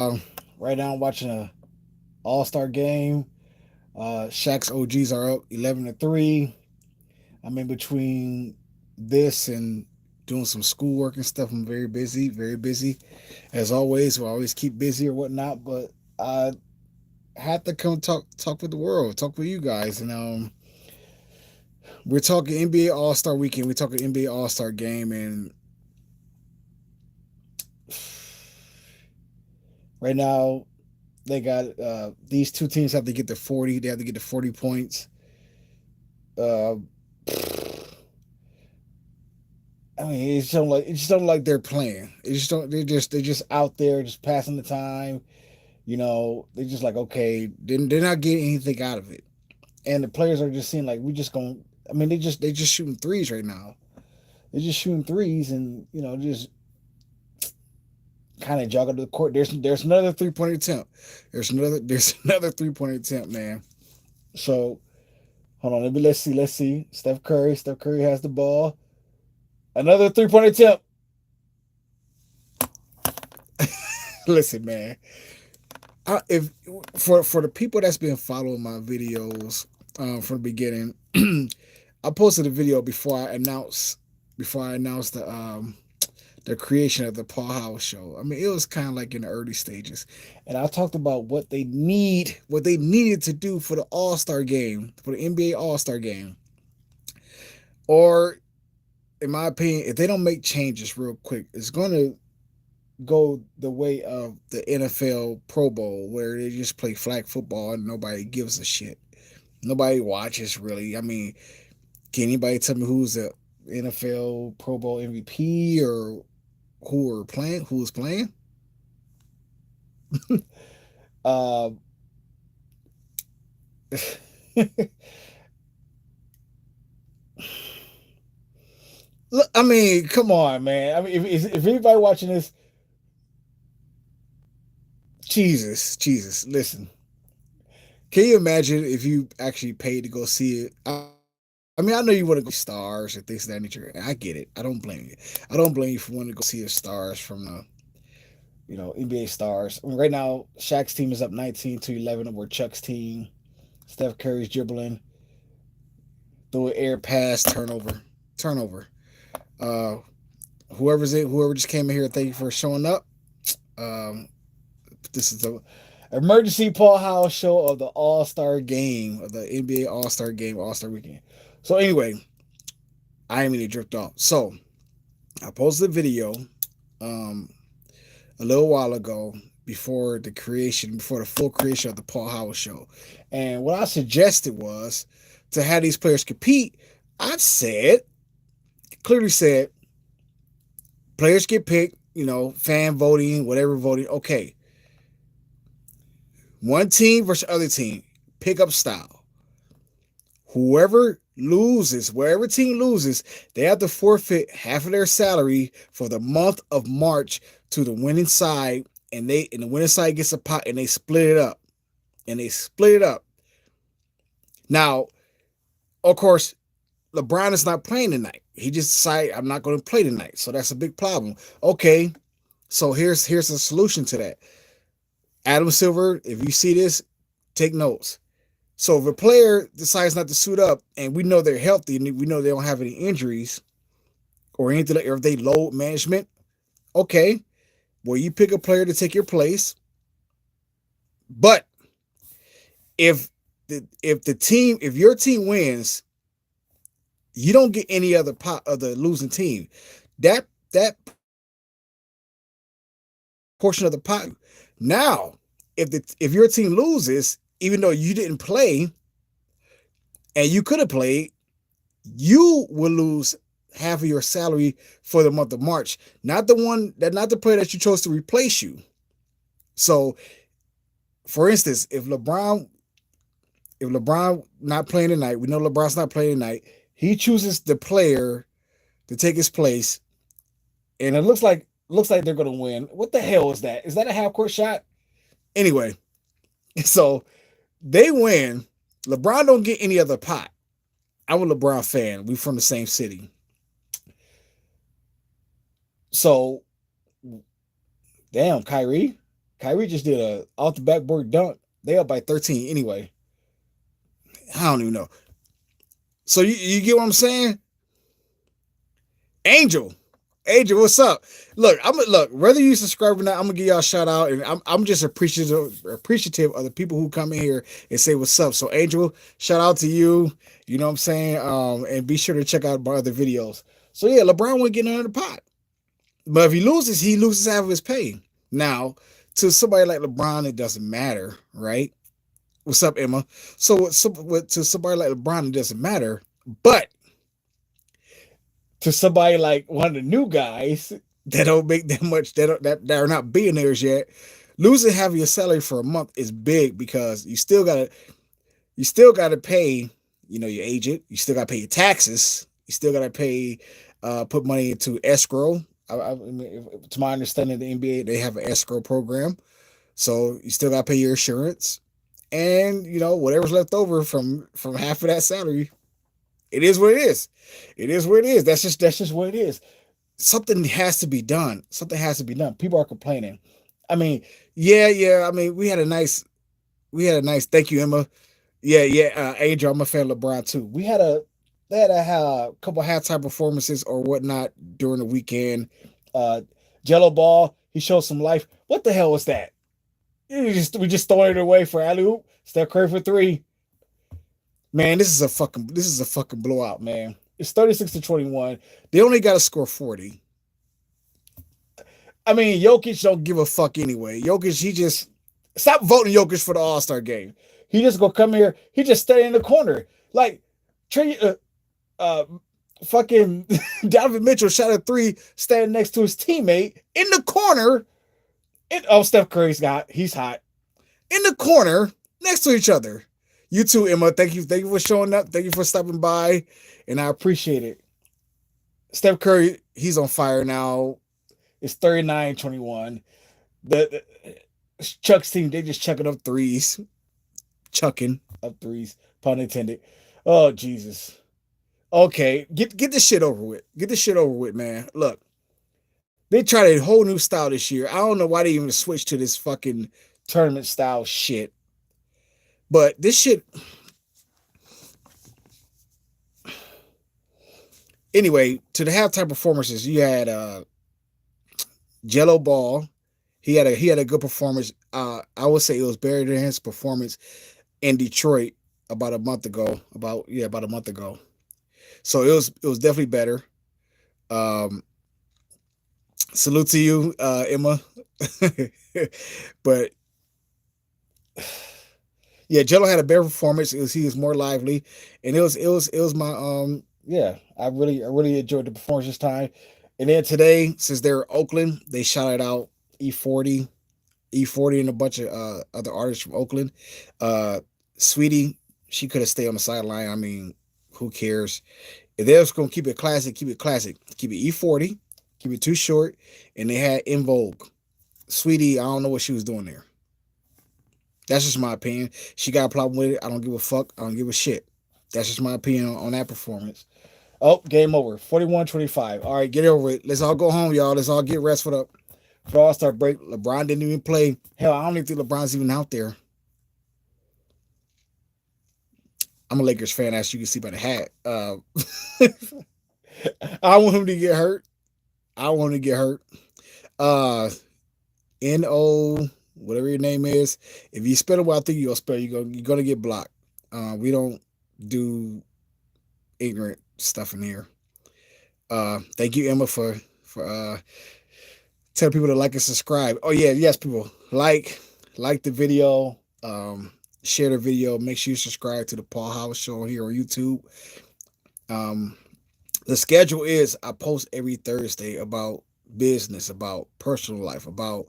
Right now, I'm watching a All-Star game. Shaq's OGs are up 11-3. I'm in between this and doing some schoolwork and stuff. I'm very busy, very busy. As always, we'll always keep busy or whatnot, but I had to come talk with the world, talk with you guys. And we're talking NBA All-Star weekend. We're talking NBA All-Star game, and right now they got these two teams have to get to 40. They have to get to 40 points. Uh, I mean, it just don't like they're playing. It just don't. They're just out there, just passing the time. They're just like, okay, they're not getting anything out of it, and the players are just seeing like we just going. I mean, they just shooting threes right now. They're just shooting threes, and just kind of jog up to the court. There's another 3-point attempt. There's another 3-point attempt, man. So hold on, let's see. Steph Curry has the ball. Another 3-point attempt. Listen, man. If for the people that's been following my videos from the beginning, I posted a video before I announced the creation of the Paul Howell Show. I mean, it was kind of like in the early stages, and I talked about what they needed to do for the All Star game, for the NBA All Star game, or in my opinion, if they don't make changes real quick, it's going to go the way of the NFL Pro Bowl, where they just play flag football and nobody gives a shit. Nobody watches really. I mean, can anybody tell me who's the NFL Pro Bowl MVP or who was playing? uh, Look, I mean, come on, man. I mean, if anybody watching this, Jesus, listen. Can you imagine if you actually paid to go see it? I mean, I know you want to go see stars and things of that nature. I get it. I don't blame you. I don't blame you for wanting to go see the stars from the NBA stars. I mean, right now, Shaq's team is up 19-11 over Chuck's team. Steph Curry's dribbling, throw an air pass, turnover. Uh, whoever just came in here, thank you for showing up. Um, this is the emergency Paul Howell show of the All Star game of the NBA All Star game, All Star weekend. So anyway, I ain't mean to drift off. So I posted a video um, a little while ago before the full creation of the Paul Howell show, and what I suggested was to have these players compete. I said clearly said players get picked. Fan voting, whatever voting. Okay, one team versus other team, pickup style. Wherever team loses, they have to forfeit half of their salary for the month of March to the winning side, and the winning side gets a pot, and they split it up. Now, of course, LeBron is not playing tonight. He just decided I'm not going to play tonight, so that's a big problem. Okay, so here's a solution to that. Adam Silver, if you see this, take notes. So if a player decides not to suit up and we know they're healthy and we know they don't have any injuries or anything, or if they load management, okay, well, you pick a player to take your place. But if if your team wins, you don't get any other pot of the losing team. That portion of the pot. Now, if your team loses, even though you didn't play and you could have played, you will lose half of your salary for the month of March. Not the player that you chose to replace you. So, for instance, if LeBron not playing tonight, we know LeBron's not playing tonight. He chooses the player to take his place, and it looks like they're gonna win. What the hell is that? Is that a half court shot? Anyway, so they win. LeBron don't get any other pot. I'm a LeBron fan. We from the same city. So damn, Kyrie. Kyrie just did a off the backboard dunk. They up by 13 anyway. I don't even know. So you get what I'm saying? Angel. Angel, what's up? Look, whether you subscribe or not, I'm gonna give y'all a shout out, and I'm just appreciative of the people who come in here and say what's up. So Angel, shout out to you. You know what I'm saying? And be sure to check out my other videos. So yeah, LeBron won't get under the pot. But if he loses half of his pay. Now, to somebody like LeBron, it doesn't matter, right? What's up, Emma? To somebody like LeBron, it doesn't matter. But to somebody like one of the new guys that don't make that much, that are not billionaires yet, losing half of your salary for a month is big because you still gotta pay, your agent. You still gotta pay your taxes. You still gotta pay, put money into escrow. I mean, to my understanding, the NBA they have an escrow program, so you still gotta pay your insurance, and whatever's left over from half of that salary. It is what it is. It is what it is. That's just what it is. Something has to be done. Something has to be done. People are complaining. I mean, yeah. I mean, we had a nice. Thank you, Emma. Yeah. Angel, I'm a fan of LeBron too. They had a couple halftime performances or whatnot during the weekend. Uh, Jello Ball, he showed some life. What the hell was that? We just throwing it away for alley oop. Steph Curry for three. Man, this is a fucking blowout, man. It's 36-21. They only got to score 40. I mean, Jokic don't give a fuck anyway. Jokic, he just stop voting Jokic for the All-Star game. He just gonna come here. He just stay in the corner. Like Trey, fucking Donovan Mitchell shot a three standing next to his teammate in the corner. Steph Curry's he's hot. In the corner next to each other. You too, Emma. Thank you for showing up. Thank you for stopping by, and I appreciate it. Steph Curry, he's on fire now. It's 39-21. The Chuck's team, they just chucking up threes. Chucking up threes, pun intended. Oh, Jesus. Okay, get this shit over with. Get this shit over with, man. Look, they tried a whole new style this year. I don't know why they even switched to this fucking tournament style shit. But this shit. Anyway, to the halftime performances, you had Jello Ball. He had a good performance. I would say it was better than his performance in Detroit about a month ago. About a month ago. So it was definitely better. Salute to you, Emma. But yeah, Jello had a better performance. He was more lively, and it was my yeah. I really enjoyed the performance this time. And then today, since they're Oakland, they shouted out E40, and a bunch of other artists from Oakland. Sweetie, she could have stayed on the sideline. I mean, who cares? If they're just gonna keep it classic, keep it classic. Keep it E40, keep it too short, and they had In Vogue. Sweetie, I don't know what she was doing there. That's just my opinion. She got a problem with it. I don't give a fuck. I don't give a shit. That's just my opinion on that performance. Oh, game over. 41-25. All right, get over it. Let's all go home, y'all. Let's all get rest for the All-Star break. LeBron didn't even play. Hell, I don't even think LeBron's even out there. I'm a Lakers fan, as you can see by the hat. I want him to get hurt. I want him to get hurt. N-O, whatever your name is. If you spell it what I think you're going to spell, you're going to get blocked. We don't do ignorant stuff in here. Thank you, Emma, for telling people to like and subscribe. Oh, yeah, yes, people. Like the video. Share the video. Make sure you subscribe to the Paul Howell Show here on YouTube. The schedule is I post every Thursday about business, about personal life, about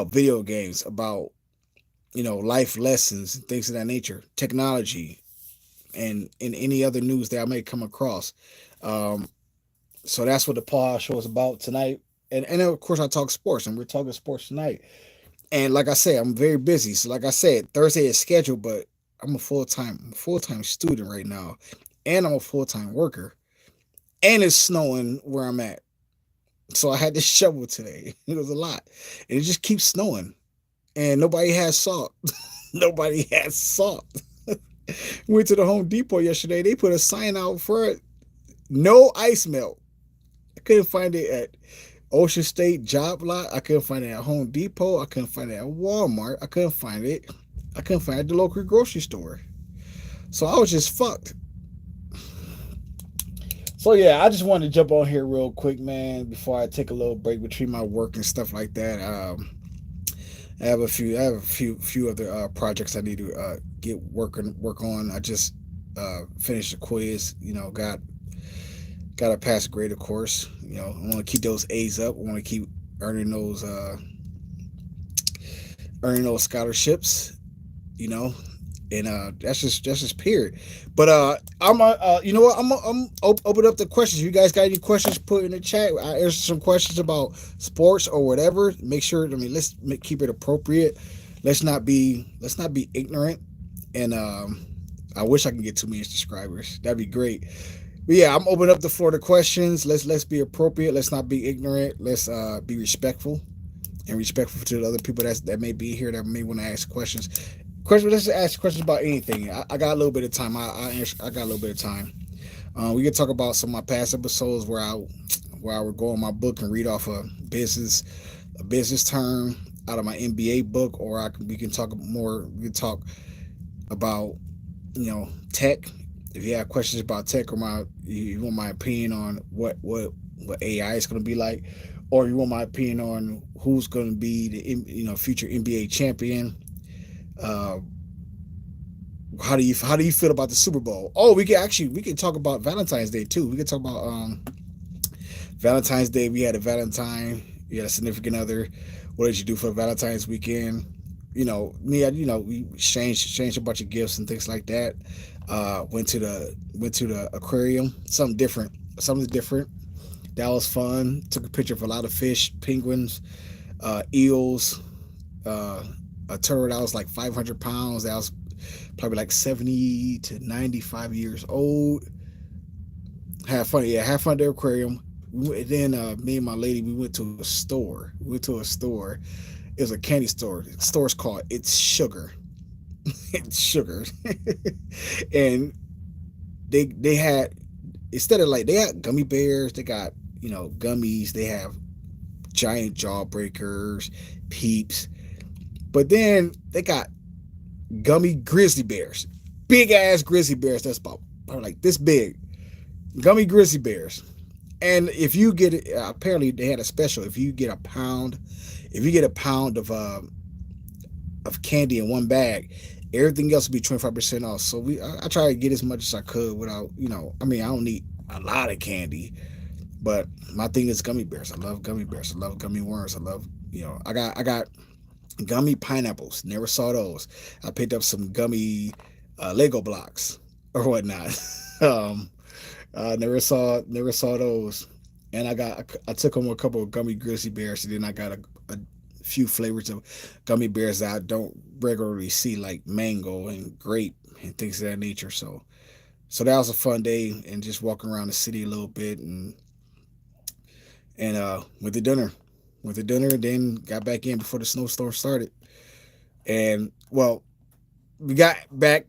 video games, about life lessons and things of that nature, technology, and any other news that I may come across. So that's what the Paul Howell Show is about tonight. And of course I talk sports, and we're talking sports tonight. And like I said, I'm very busy. So like I said, Thursday is scheduled, but I'm a full-time student right now. And I'm a full-time worker. And it's snowing where I'm at. So I had to shovel today. It was a lot. And it just keeps snowing. and nobody has salt. Nobody has salt. Went to the Home Depot yesterday. They put a sign out for it. No ice melt. I couldn't find it at Ocean State Job Lot. I couldn't find it at Home Depot. I couldn't find it at Walmart. I couldn't find it. I couldn't find it at the local grocery store. So I was just fucked. So yeah, I just wanted to jump on here real quick, man, before I take a little break between my work and stuff like that. I have a few other projects I need to work on. I just finished a quiz. Got to pass a grade, of course. I want to keep those A's up. I want to keep earning those uh, earning those scholarships. You know, and that's just period. But you know what, open up the questions. You guys got any questions? Put in the chat. I answer some questions about sports or whatever. Make sure. I mean, keep it appropriate. Let's not be ignorant. And I wish I can get 2 million subscribers. That'd be great. But yeah, I'm opening up the floor to questions. Let's be appropriate. Let's not be ignorant. Let's be respectful and respectful to the other people that may be here that may want to ask questions. Let's ask questions about anything. I got a little bit of time. I got a little bit of time. We can talk about some of my past episodes where I would go on my book and read off a business term out of my MBA book, or we can talk more. We can talk about tech. If you have questions about tech, or you want my opinion on what AI is going to be like, or you want my opinion on who's going to be the future NBA champion. Uh, how do you feel about the Super Bowl? Oh, we can talk about Valentine's Day too. We can talk about Valentine's Day. We had a Valentine. You had a significant other. What did you do for Valentine's weekend? We exchanged a bunch of gifts and things like that. Went to the aquarium. Something different. That was fun. Took a picture of a lot of fish, penguins, eels, uh, a turtle that was like 500 pounds. That was probably like 70 to 95 years old. Have fun, yeah, have fun at the aquarium. Then me and my lady, we went to a store. We went to a store. It was a candy store. The store's called It's Sugar. It's Sugar, and they had, instead of, like, they had gummy bears. They got gummies. They have giant jawbreakers, peeps. But then they got gummy grizzly bears, big ass grizzly bears. That's about probably like this big, gummy grizzly bears. And if you get it, apparently they had a special. If you get a pound of candy in one bag, everything else will be 25% off. So I try to get as much as I could without, I mean, I don't need a lot of candy, but my thing is gummy bears. I love gummy bears. I love gummy worms. I love, I got gummy pineapples. Never saw those. I picked up some gummy Lego blocks or whatnot. um, never saw those. And I took home a couple of gummy grizzly bears, and then I got a few flavors of gummy bears that I don't regularly see, like mango and grape and things of that nature. So that was a fun day, and just walking around the city a little bit, and went to dinner, and then got back in before the snowstorm started. And well, we got back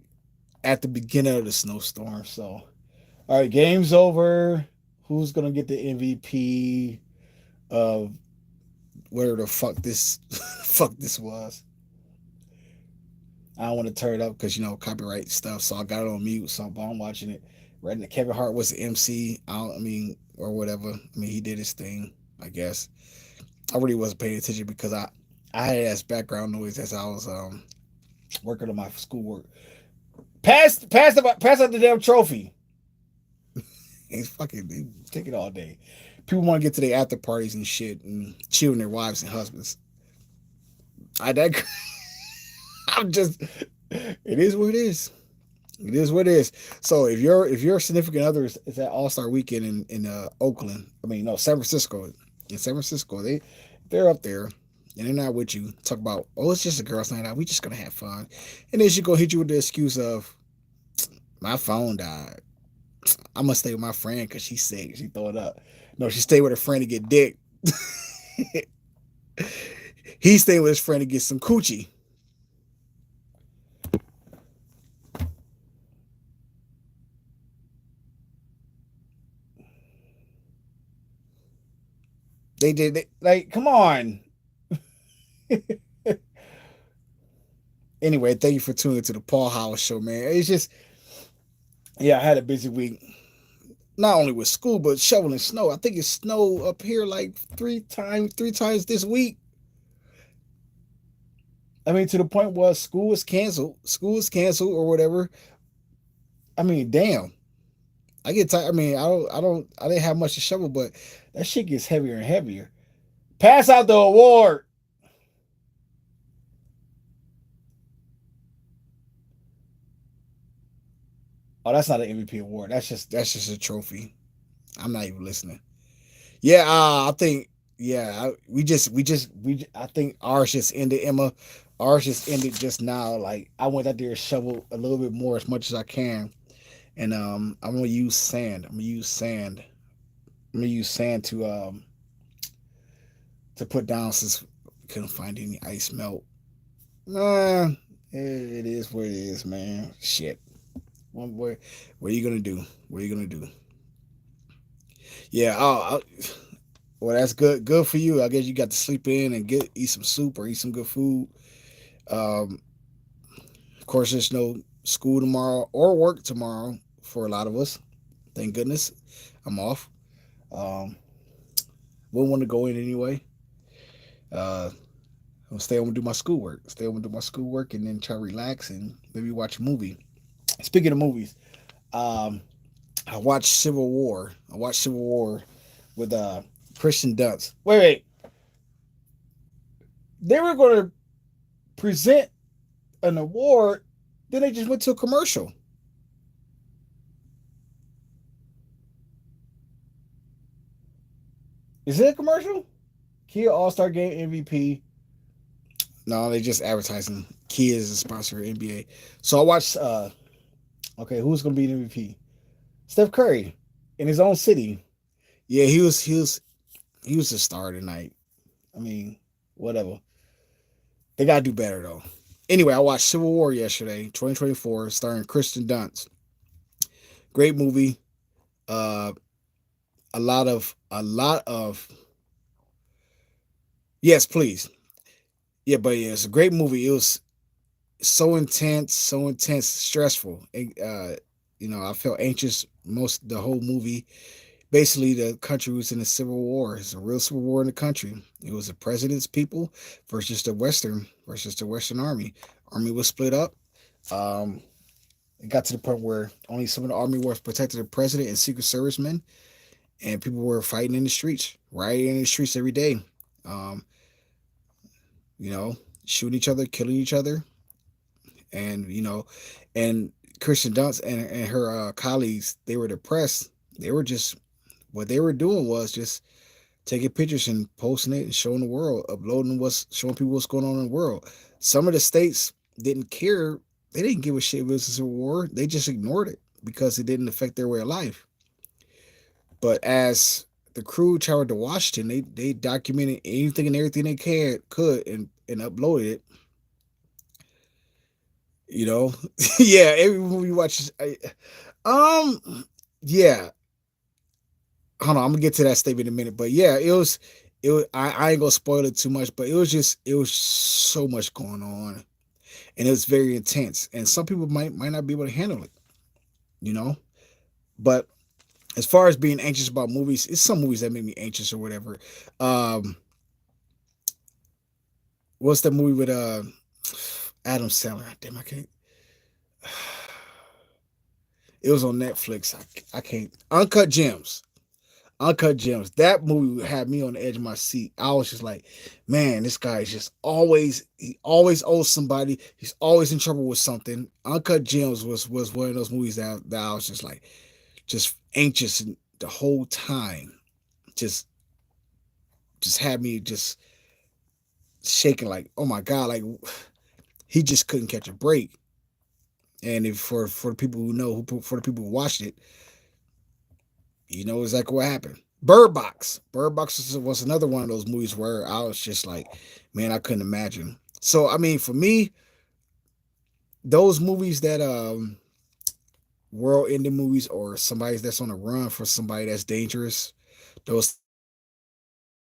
at the beginning of the snowstorm. So all right, game's over. Who's gonna get the MVP of whatever the fuck this fuck this was? I don't want to turn it up because copyright stuff. So I got it on mute. So I'm watching it. Right now, Kevin Hart was the MC. Or whatever. I mean, he did his thing, I guess. I really wasn't paying attention because I had ass background noise as I was working on my schoolwork. Pass out the damn trophy. It's fucking, they take it all day. People want to get to their after parties and shit and cheat on their wives and husbands. I digress. I'm just. It is what it is. It is what it is. So if your significant other is at All Star Weekend in Oakland, I mean no, San Francisco. In San Francisco, they're up there and they're not with you. Talk about, oh, it's just a girls' night out. We just gonna have fun, and then she go hit you with the excuse of, my phone died. I must stay with my friend because she's sick. She throw it up. No, she stayed with her friend to get dick. He's staying with his friend to get some coochie. Like, come on. Anyway, thank you for tuning into the Paul Howell Show, man. It's just, yeah, I had a busy week. Not only with school, but shoveling snow. I think it's snow up here like three times this week. I mean, to the point where school is canceled. School is canceled or whatever. I mean, damn. I get tired. I mean, I didn't have much to shovel, but that shit gets heavier and heavier. Pass out the award. Oh, that's not an MVP award. That's just a trophy. I'm not even listening. Yeah, I think yeah, I think ours just ended, Emma. Ours just ended just now. Like I went out there and shoveled a little bit more as much as I can, and I'm gonna use sand. I'm gonna use sand. I'm gonna use sand to put down since we couldn't find any ice melt. Nah, it is what it is, man. Shit. What are you gonna do? What are you gonna do? Yeah. Well, that's good. Good for you. I guess you got to sleep in and eat some soup or eat some good food. Um, of course, there's no school tomorrow or work tomorrow for a lot of us. Thank goodness, I'm off. Um, wouldn't want to go in anyway. Uh, I'll stay home and do my schoolwork. Stay home and do my schoolwork, and then try to relax and maybe watch a movie. Speaking of movies, um, I watched Civil War. I watched Civil War with Christian Dunst. Wait. They were going to present an award, then they just went to a commercial. Is it a commercial? Kia All Star Game MVP. No, they just advertising. Kia is a sponsor of NBA. So I watched. Okay, who's gonna be the MVP? Steph Curry in his own city. Yeah, he was the star tonight. I mean, whatever. They gotta do better though. Anyway, I watched Civil War yesterday, 2024, starring Kristen Dunst. Great movie. Uh, a lot of. Yes, please. Yeah, but yeah, it's a great movie. It was so intense, stressful. I felt anxious most the whole movie. Basically, the country was in a civil war. It's a real civil war in the country. It was the president's people versus the Western Army. Army was split up. Um, it got to the point where only some of the army was protected the president and Secret Service men, and people were fighting in the streets, rioting in the streets every day. Um, you know, shooting each other, killing each other, and and Christian Dunst and her colleagues, they were depressed. They were just what they were doing was just taking pictures and posting it and showing the world, uploading what's showing people what's going on in the world. Some of the states didn't care. They didn't give a shit if it was a civil war. They just ignored it because it didn't affect their way of life. But as the crew traveled to Washington, they documented anything and everything they could and uploaded it. You know, yeah. Every movie you watch, um, yeah. Hold on, I'm gonna get to that statement in a minute. But yeah, it was. I ain't gonna spoil it too much, but it was so much going on, and it was very intense. And some people might not be able to handle it, you know. But as far as being anxious about movies, it's some movies that make me anxious or whatever. Um, what's the movie with Adam Sandler? Damn, I can't. It was on Netflix. I can't. Uncut Gems. Uncut Gems. That movie had me on the edge of my seat. I was just like, man, this guy is just he always owes somebody. He's always in trouble with something. Uncut Gems was one of those movies that I was just like, just anxious the whole time. Just just had me just shaking like, oh my God, like he just couldn't catch a break. And if for the people who know, for the people who watched it, you know exactly what happened. Bird Box. Bird Box was another one of those movies where I was just like, man, I couldn't imagine. So I mean, for me, those movies that world ending movies or somebody that's on a run for somebody that's dangerous, those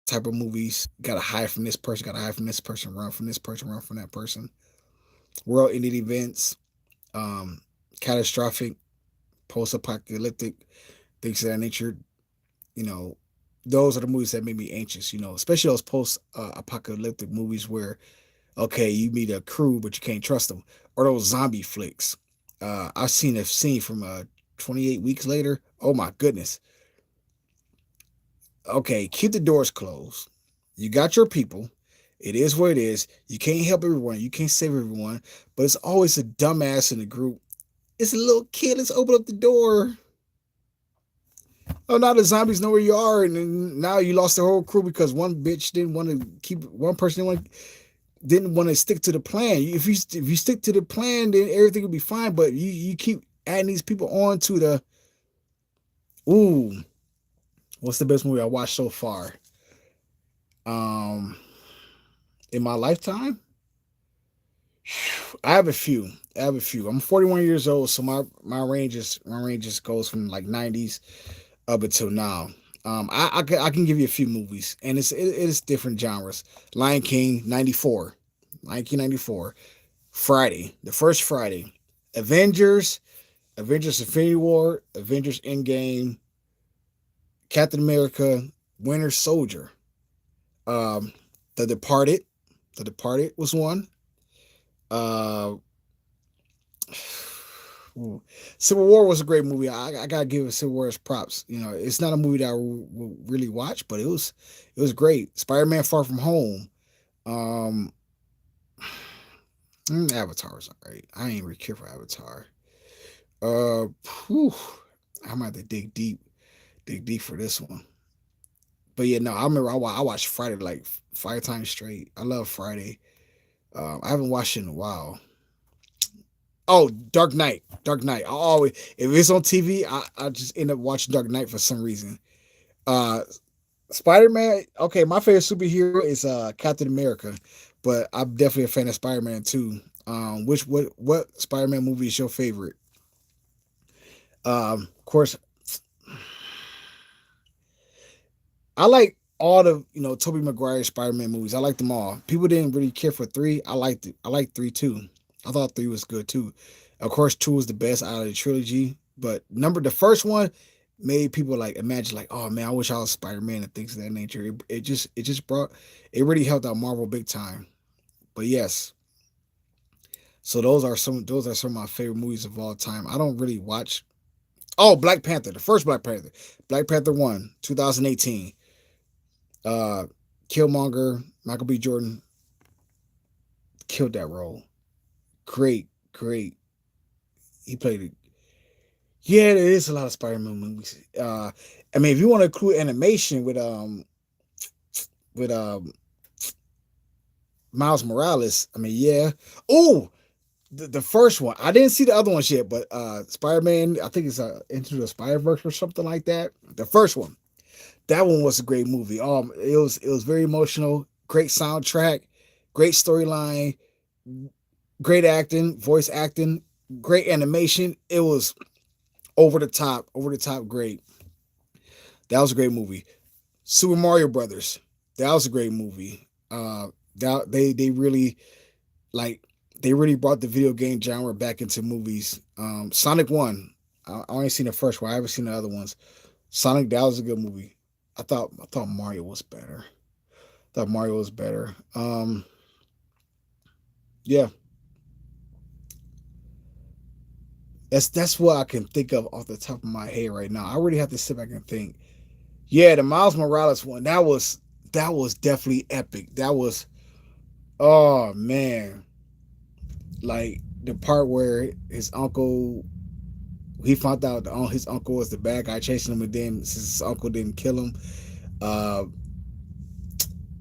type of movies, gotta hide from this person, gotta hide from this person, run from this person, run from that person. World ending events, catastrophic, post apocalyptic, things of that nature. You know, those are the movies that make me anxious. You know, especially those post apocalyptic movies where okay, you meet a crew but you can't trust them, or those zombie flicks. I've seen a scene from 28 weeks later. Oh my goodness. Okay, keep the doors closed. You got your people. It is what it is. You can't help everyone. You can't save everyone. But it's always a dumbass in the group. It's a little kid. Let's open up the door. Oh, now the zombies know where you are, and then now you lost the whole crew because one bitch didn't want to keep one person didn't want to stick to the plan. If you stick to the plan, then everything will be fine. But you keep adding these people on to the ooh. What's the best movie I watched so far? Um, in my lifetime, I have a few. I have a few. I'm 41 years old, so my range just goes from like 90s up until now. I can give you a few movies, and it's different genres. Lion King '94, 1994. Friday, the first Friday. Avengers, Avengers Infinity War, Avengers Endgame, Captain America, Winter Soldier. Um, The Departed. The Departed was one. Uh, Civil War was a great movie. I gotta give Civil War its props. You know, it's not a movie that I will really watch, but it was great. Spider Man Far From Home. Um, Avatar was alright. I ain't really care for Avatar. Uh, whew, I'm gonna have to dig deep for this one. But yeah, no, I remember I watched Friday like 5 times straight. I love Friday. I haven't watched it in a while. Oh, Dark Knight. Dark Knight. I always if it's on TV, I just end up watching Dark Knight for some reason. Uh Spider Man. Okay, my favorite superhero is Captain America, but I'm definitely a fan of Spider Man too. Which what Spider Man movie is your favorite? Of course, I like all the Tobey Maguire Spider Man movies. I like them all. People didn't really care for three. I liked it. I liked three too. I thought three was good too. Of course, two was the best out of the trilogy. But the first one made people like imagine like, oh man, I wish I was Spider Man and things of that nature. It just brought it really helped out Marvel big time. But yes, so those are some of my favorite movies of all time. I don't really watch. Oh, Black Panther, the first Black Panther, Black Panther one, 2018. Uh, Killmonger, Michael B. Jordan killed that role. Great, great. He played it. Yeah, there is a lot of Spider-Man movies. I mean, if you want to include animation with Miles Morales, I mean, yeah. Oh, the first one. I didn't see the other ones yet, but Spider-Man, I think it's Into the Spider-Verse or something like that. The first one. That one was a great movie. It was very emotional. Great soundtrack, great storyline, great acting, voice acting, great animation. It was over the top, great. That was a great movie. Super Mario Brothers. That was a great movie. They really like they really brought the video game genre back into movies. Sonic One. I only seen the first one. I haven't seen the other ones. Sonic. That was a good movie. I thought Mario was better. Thought Mario was better. Yeah, that's what I can think of off the top of my head right now. I really have to sit back and think. Yeah, the Miles Morales one. That was definitely epic. That was oh man, like the part where his uncle he found out his uncle was the bad guy chasing him, and then since his uncle didn't kill him, uh,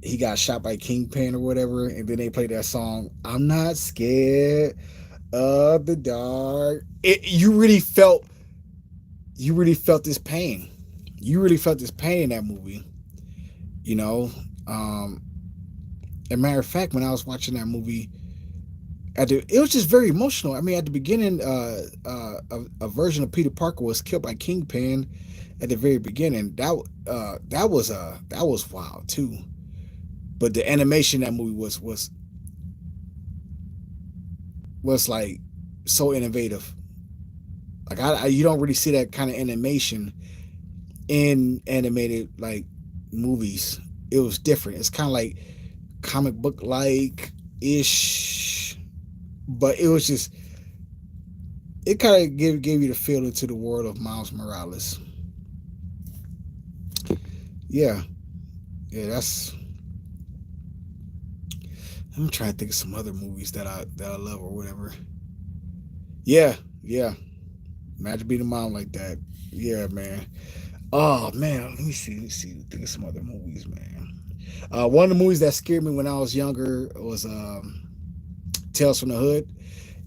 he got shot by Kingpin or whatever, and then they played that song. I'm not scared of the dark. You really felt this pain. You really felt this pain in that movie, you know. Um, as a matter of fact, when I was watching that movie, it was just very emotional. I mean, at the beginning, a version of Peter Parker was killed by Kingpin at the very beginning. That was wild too. But the animation in that movie was like so innovative. Like you don't really see that kind of animation in animated like movies. It was different. It's kind of like comic book like ish, but it was just it kind of gave you the feel into the world of Miles Morales. Yeah, yeah. I'm trying to think of some other movies that I love or whatever. Yeah, yeah. Imagine being a mom like that. Yeah, man. Oh man, let me see. Think of some other movies, man. One of the movies that scared me when I was younger was Tales from the Hood.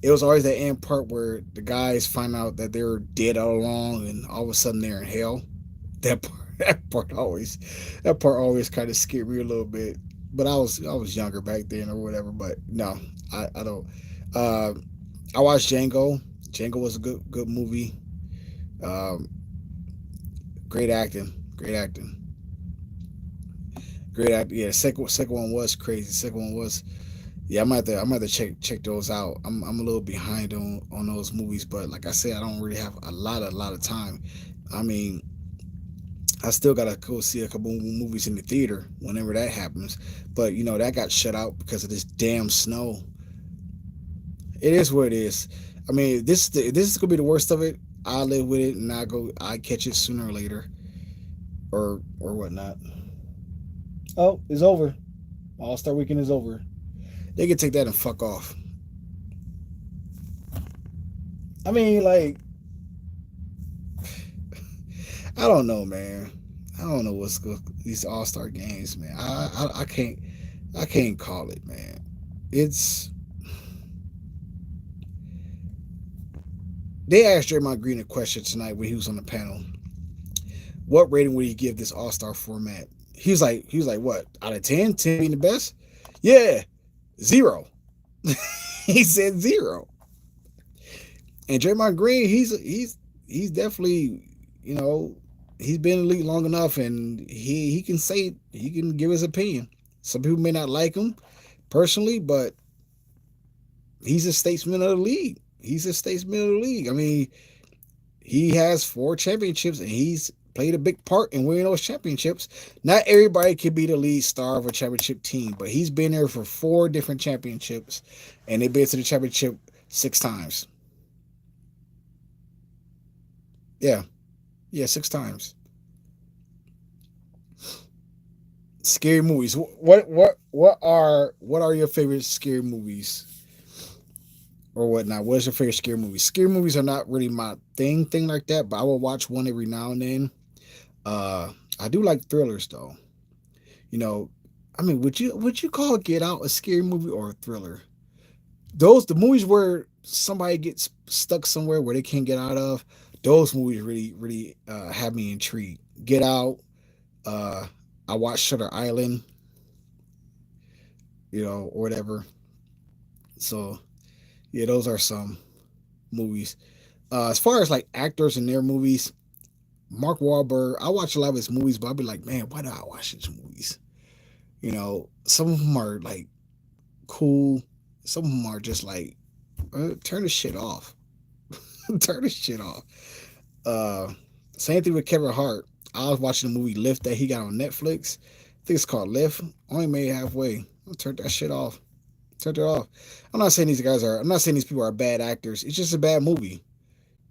It was always that end part where the guys find out that they were dead all along, and all of a sudden they're in hell. That part, that part always kind of scared me a little bit. But I was younger back then or whatever. But no, I don't. Uh, I watched Django. Django was a good movie. Um, great acting, great acting, great acting. Yeah, second one was crazy. Second one was yeah. I'm gonna have to check those out. I'm a little behind on those movies, but like I said, I don't really have a lot of time. I mean, I still gotta go see a couple movies in the theater whenever that happens. But you know that got shut out because of this damn snow. It is what it is. I mean, this is gonna be the worst of it. I live with it, and I catch it sooner or later, or whatnot. Oh, it's over. All Star Weekend is over. They can take that and fuck off. I mean, like, I don't know, man. I don't know what's good. These All Star games, man. I can't call it, man. It's they asked Draymond Green a question tonight when he was on the panel. What rating would he give this All Star format? He was like, what out of 10? 10 being the best? Yeah, zero. He said zero. And Draymond Green, he's definitely, you know, he's been in the league long enough, and he can give his opinion. Some people may not like him personally, but he's a statesman of the league. He's a statesman of the league. I mean, he has 4 championships, and he's played a big part in winning those championships. Not everybody can be the lead star of a championship team, but he's been there for 4 different championships, and they've been to the championship 6 times. Yeah, yeah, 6 times. Scary movies. What are your favorite scary movies or whatnot? What is your favorite scary movie? Scary movies are not really my thing like that, but I will watch one every now and then. I do like thrillers though. You know, I mean, would you call Get Out a scary movie or a thriller? Those the movies where somebody gets stuck somewhere where they can't get out of. Those movies really have me intrigued. Get Out. Uh, I watched Shutter Island. You know, or whatever. So yeah, those are some movies. As far as like actors and their movies, Mark Wahlberg, I watch a lot of his movies, but I'll be like, man, why do I watch his movies? You know, some of them are like cool. Some of them are just like, turn the shit off. Turn the shit off. Uh, Same thing with Kevin Hart. I was watching the movie Lift that he got on Netflix. I think it's called Lift. Only made halfway. I turned that shit off. Turned it off. I'm not saying these guys are. I'm not saying these people are bad actors. It's just a bad movie.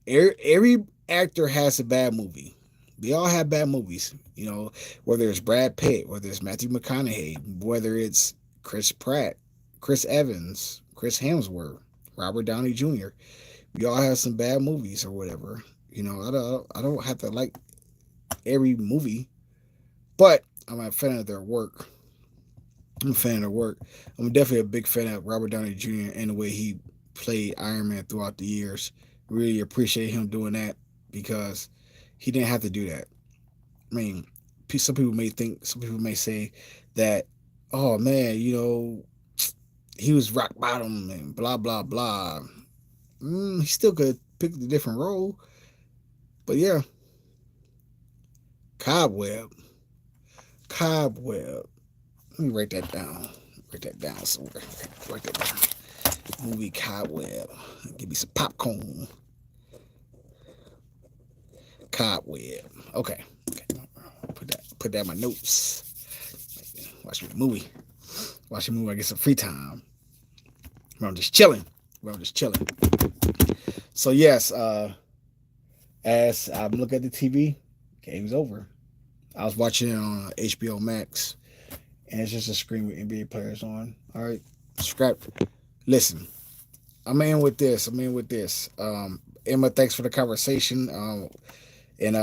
Every actor has a bad movie. They all have bad movies. You know, whether it's Brad Pitt, whether it's Matthew McConaughey, whether it's Chris Pratt, Chris Evans, Chris Hemsworth, Robert Downey Jr. We all have some bad movies or whatever. You know, I don't have to like every movie, but I'm a fan of their work. I'm a fan of their work. I'm definitely a big fan of Robert Downey Jr. and the way he played Iron Man throughout the years. Really appreciate him doing that because he didn't have to do that. I mean, some people may say that, oh man, he was rock bottom and blah blah blah. He still could pick a different role, but yeah, Cobweb, Cobweb. Let me write that down. Write that down somewhere. Write that down. Movie Cobweb. Give me some popcorn. Cobweb. Okay. Okay. Put that in my notes. Watch a movie. Watch a movie. I get some free time. I'm just chilling. So yes, as I'm looking at the TV, game's over. I was watching it on HBO Max, and it's just a screen with NBA players on. All right, scrap. Listen, I'm in with this. Emma, thanks for the conversation. And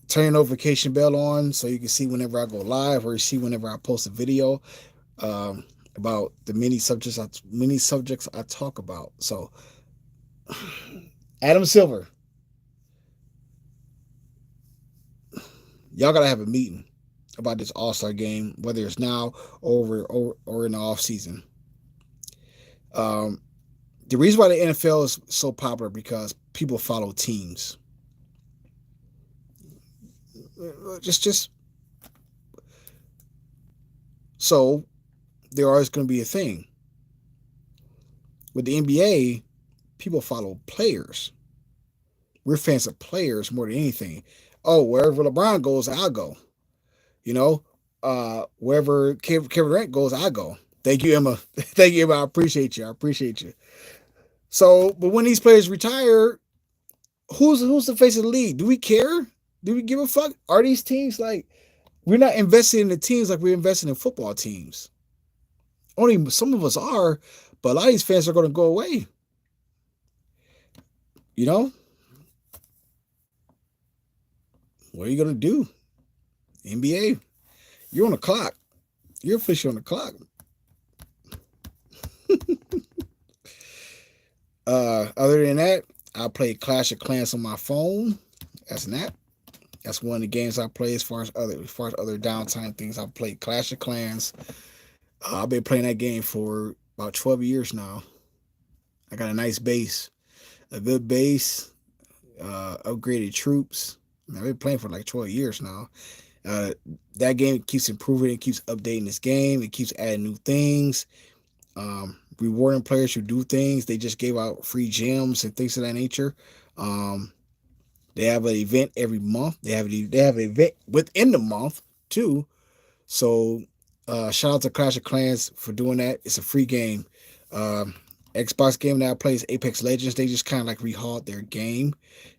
turn your notification bell on so you can see whenever I go live or see whenever I post a video about the many subjects I talk about. So, Adam Silver, y'all gotta have a meeting about this All Star game, whether it's now or in the off season. Um, the reason why the NFL is so popular because people follow teams. Just so there always going to be a thing with the NBA. People follow players. We're fans of players more than anything. Oh, wherever LeBron goes, I'll go. You know, wherever Kevin Durant goes, I go. Thank you, Emma. Thank you, Emma. I appreciate you. So, but when these players retire, who's the face of the league? Do we care? Do we give a fuck? Are these teams like we're not investing in the teams like we're investing in football teams? Only some of us are, but a lot of these fans are going to go away. You know, what are you going to do? NBA, you're on the clock. You're officially on the clock. Other than that, I play Clash of Clans on my phone. That's an app. That's one of the games I play as far as other downtime things. I've played Clash of Clans. I've been playing that game for about 12 years now. I got a nice base, a good base, upgraded troops. I've been playing for like 12 years now. Uh, that game keeps improving. It keeps updating this game. It keeps adding new things. Rewarding players who do things. They just gave out free gems and things of that nature. They have an event every month. They have an event within the month too. So shout out to Clash of Clans for doing that. It's a free game. Xbox game that I play is Apex Legends. They just kind of like rehauled their game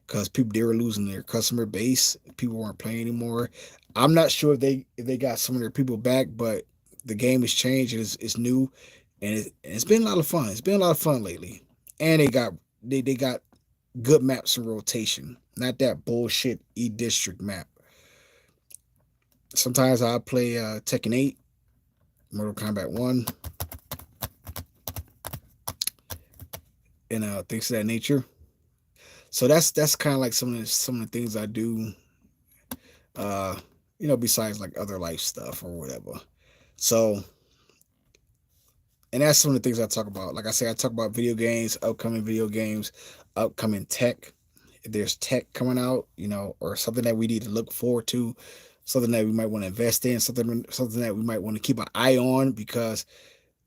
because they were losing their customer base. People weren't playing anymore. I'm not sure if they got some of their people back, but the game has changed. It's new, and it's been a lot of fun. It's been a lot of fun lately, and they got good maps in rotation, not that bullshit E-District map. Sometimes I play Tekken 8, Mortal Kombat 1, and things of that nature. So that's kind of like some of the things I do. Uh, besides like other life stuff or whatever. So, and that's some of the things I talk about. Like I say, I talk about upcoming video games, upcoming tech. If there's tech coming out, or something that we need to look forward to, something that we might want to invest in, something that we might want to keep an eye on because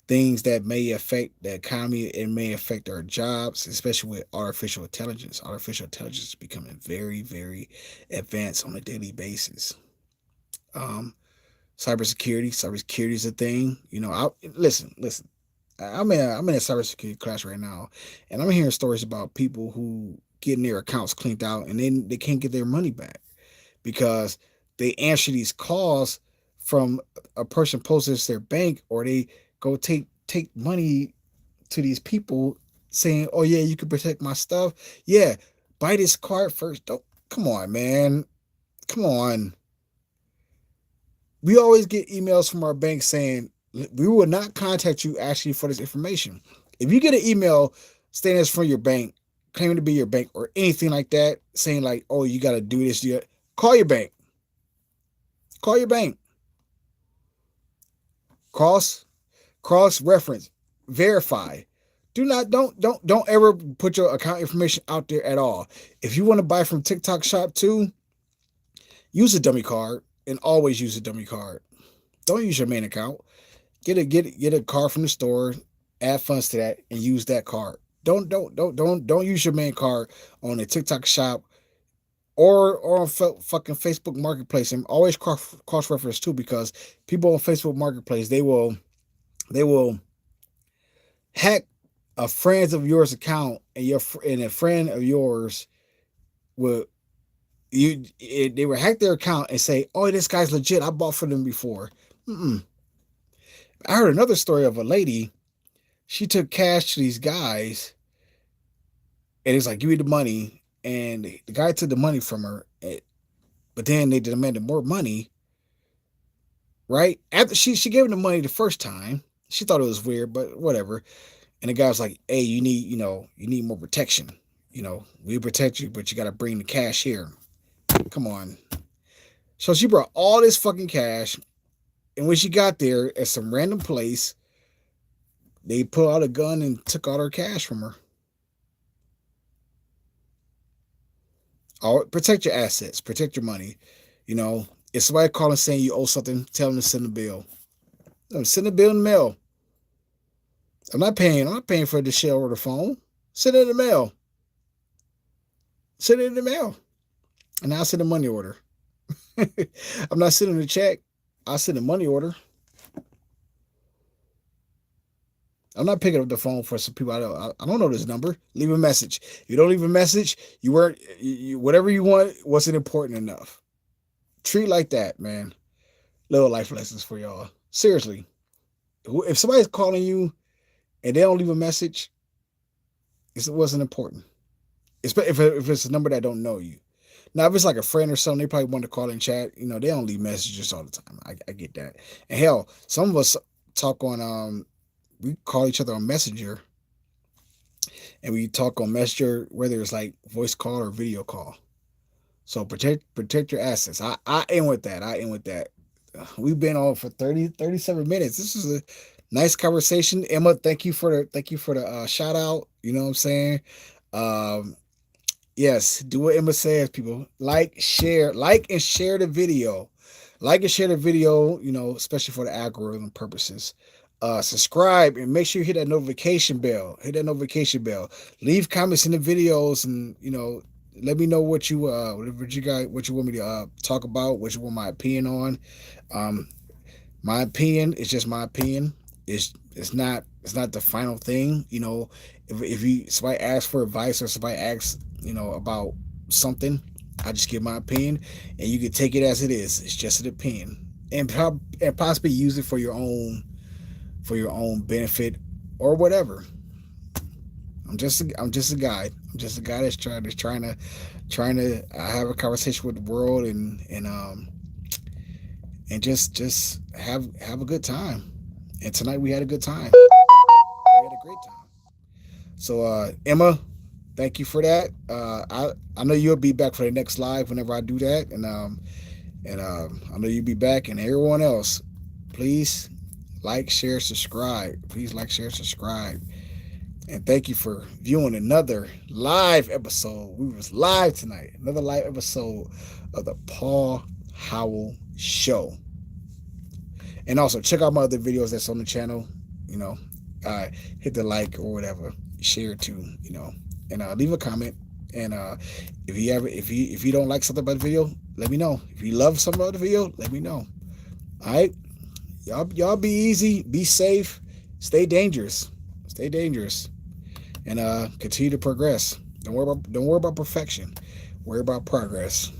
things that may affect the economy and may affect our jobs, especially with artificial intelligence. Artificial intelligence is becoming very, very advanced on a daily basis. Cybersecurity is a thing. Listen. I'm in a cybersecurity class right now, and I'm hearing stories about people who getting their accounts cleaned out and then they can't get their money back because they answer these calls from a person posted to their bank, or they go take money to these people saying, "Oh yeah, you can protect my stuff. Yeah, buy this card first." Don't come on, man. Come on. We always get emails from our bank saying we will not contact you actually for this information. If you get an email saying it's from your bank, claiming to be your bank or anything like that, saying like, "Oh, you got to do this," call your bank. Call your bank. Cross reference, verify. Don't ever put your account information out there at all. If you want to buy from TikTok Shop too, use a dummy card and always use a dummy card. Don't use your main account. Get a card from the store, add funds to that, and use that card. Don't use your main card on the TikTok Shop or on fucking Facebook Marketplace. And always cross reference too, because people on Facebook Marketplace, they will hack a friend of yours account, and a friend of yours will they will hack their account and say, "Oh, this guy's legit. I bought from them before." Mm-mm. I heard another story of a lady. She took cash to these guys, and it's like, "Give me the money." And the guy took the money from her, but then they demanded more money. Right after she gave him the money the first time, she thought it was weird, but whatever. And the guy was like, "Hey, you need more protection. We protect you, but you got to bring the cash here. Come on." So she brought all this fucking cash, and when she got there at some random place, they pulled out a gun and took all her cash from her. Protect your assets, protect your money. If somebody calling saying you owe something, tell them to send a bill. Send a bill in the mail. I'm not paying for the shit over the phone. Send it in the mail. Send it in the mail. And I'll send a money order. I'm not sending a check. I'll send a money order. I'm not picking up the phone for some people I don't know this number. Leave a message. If you don't leave a message, whatever you want wasn't important enough. Treat like that, man. Little life lessons for y'all. Seriously. If somebody's calling you and they don't leave a message, it wasn't important. If it's a number that don't know you. Now, if it's like a friend or something, they probably want to call and chat. They don't leave messages all the time. I get that. And hell, some of us talk on, we call each other on Messenger. And we talk on Messenger, whether it's like voice call or video call. So protect your assets. I end with that. We've been on for 37 minutes. This is a nice conversation. Emma, thank you for the shout out. You know what I'm saying? Yes, do what Emma says, people. Like and share the video. Like and share the video, especially for the algorithm purposes. Subscribe and make sure you hit that notification bell. Leave comments in the videos, and let me know what you want me to talk about, what you want my opinion on. My opinion is just my opinion. It's not the final thing. If somebody asks for advice or somebody asks about something, I just give my opinion, and you can take it as it is. It's just an opinion, and possibly use it for your own benefit or whatever. I'm just a guy. I'm just a guy that's trying to have a conversation with the world and just have a good time. And tonight we had a good time. We had a great time. So Emma, thank you for that. I know you'll be back for the next live whenever I do that, and I know you'll be back, and everyone else, please like, share, subscribe. Please like, share, subscribe. And thank you for viewing another live episode. We was live tonight. Another live episode of the Paul Howell Show. And also check out my other videos that's on the channel. Hit the like or whatever. Share it too. And leave a comment. And if you don't like something about the video, let me know. If you love something about the video, let me know. All right. Y'all be easy, be safe, stay dangerous, and continue to progress. Don't worry about perfection. Worry about progress.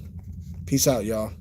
Peace out, y'all.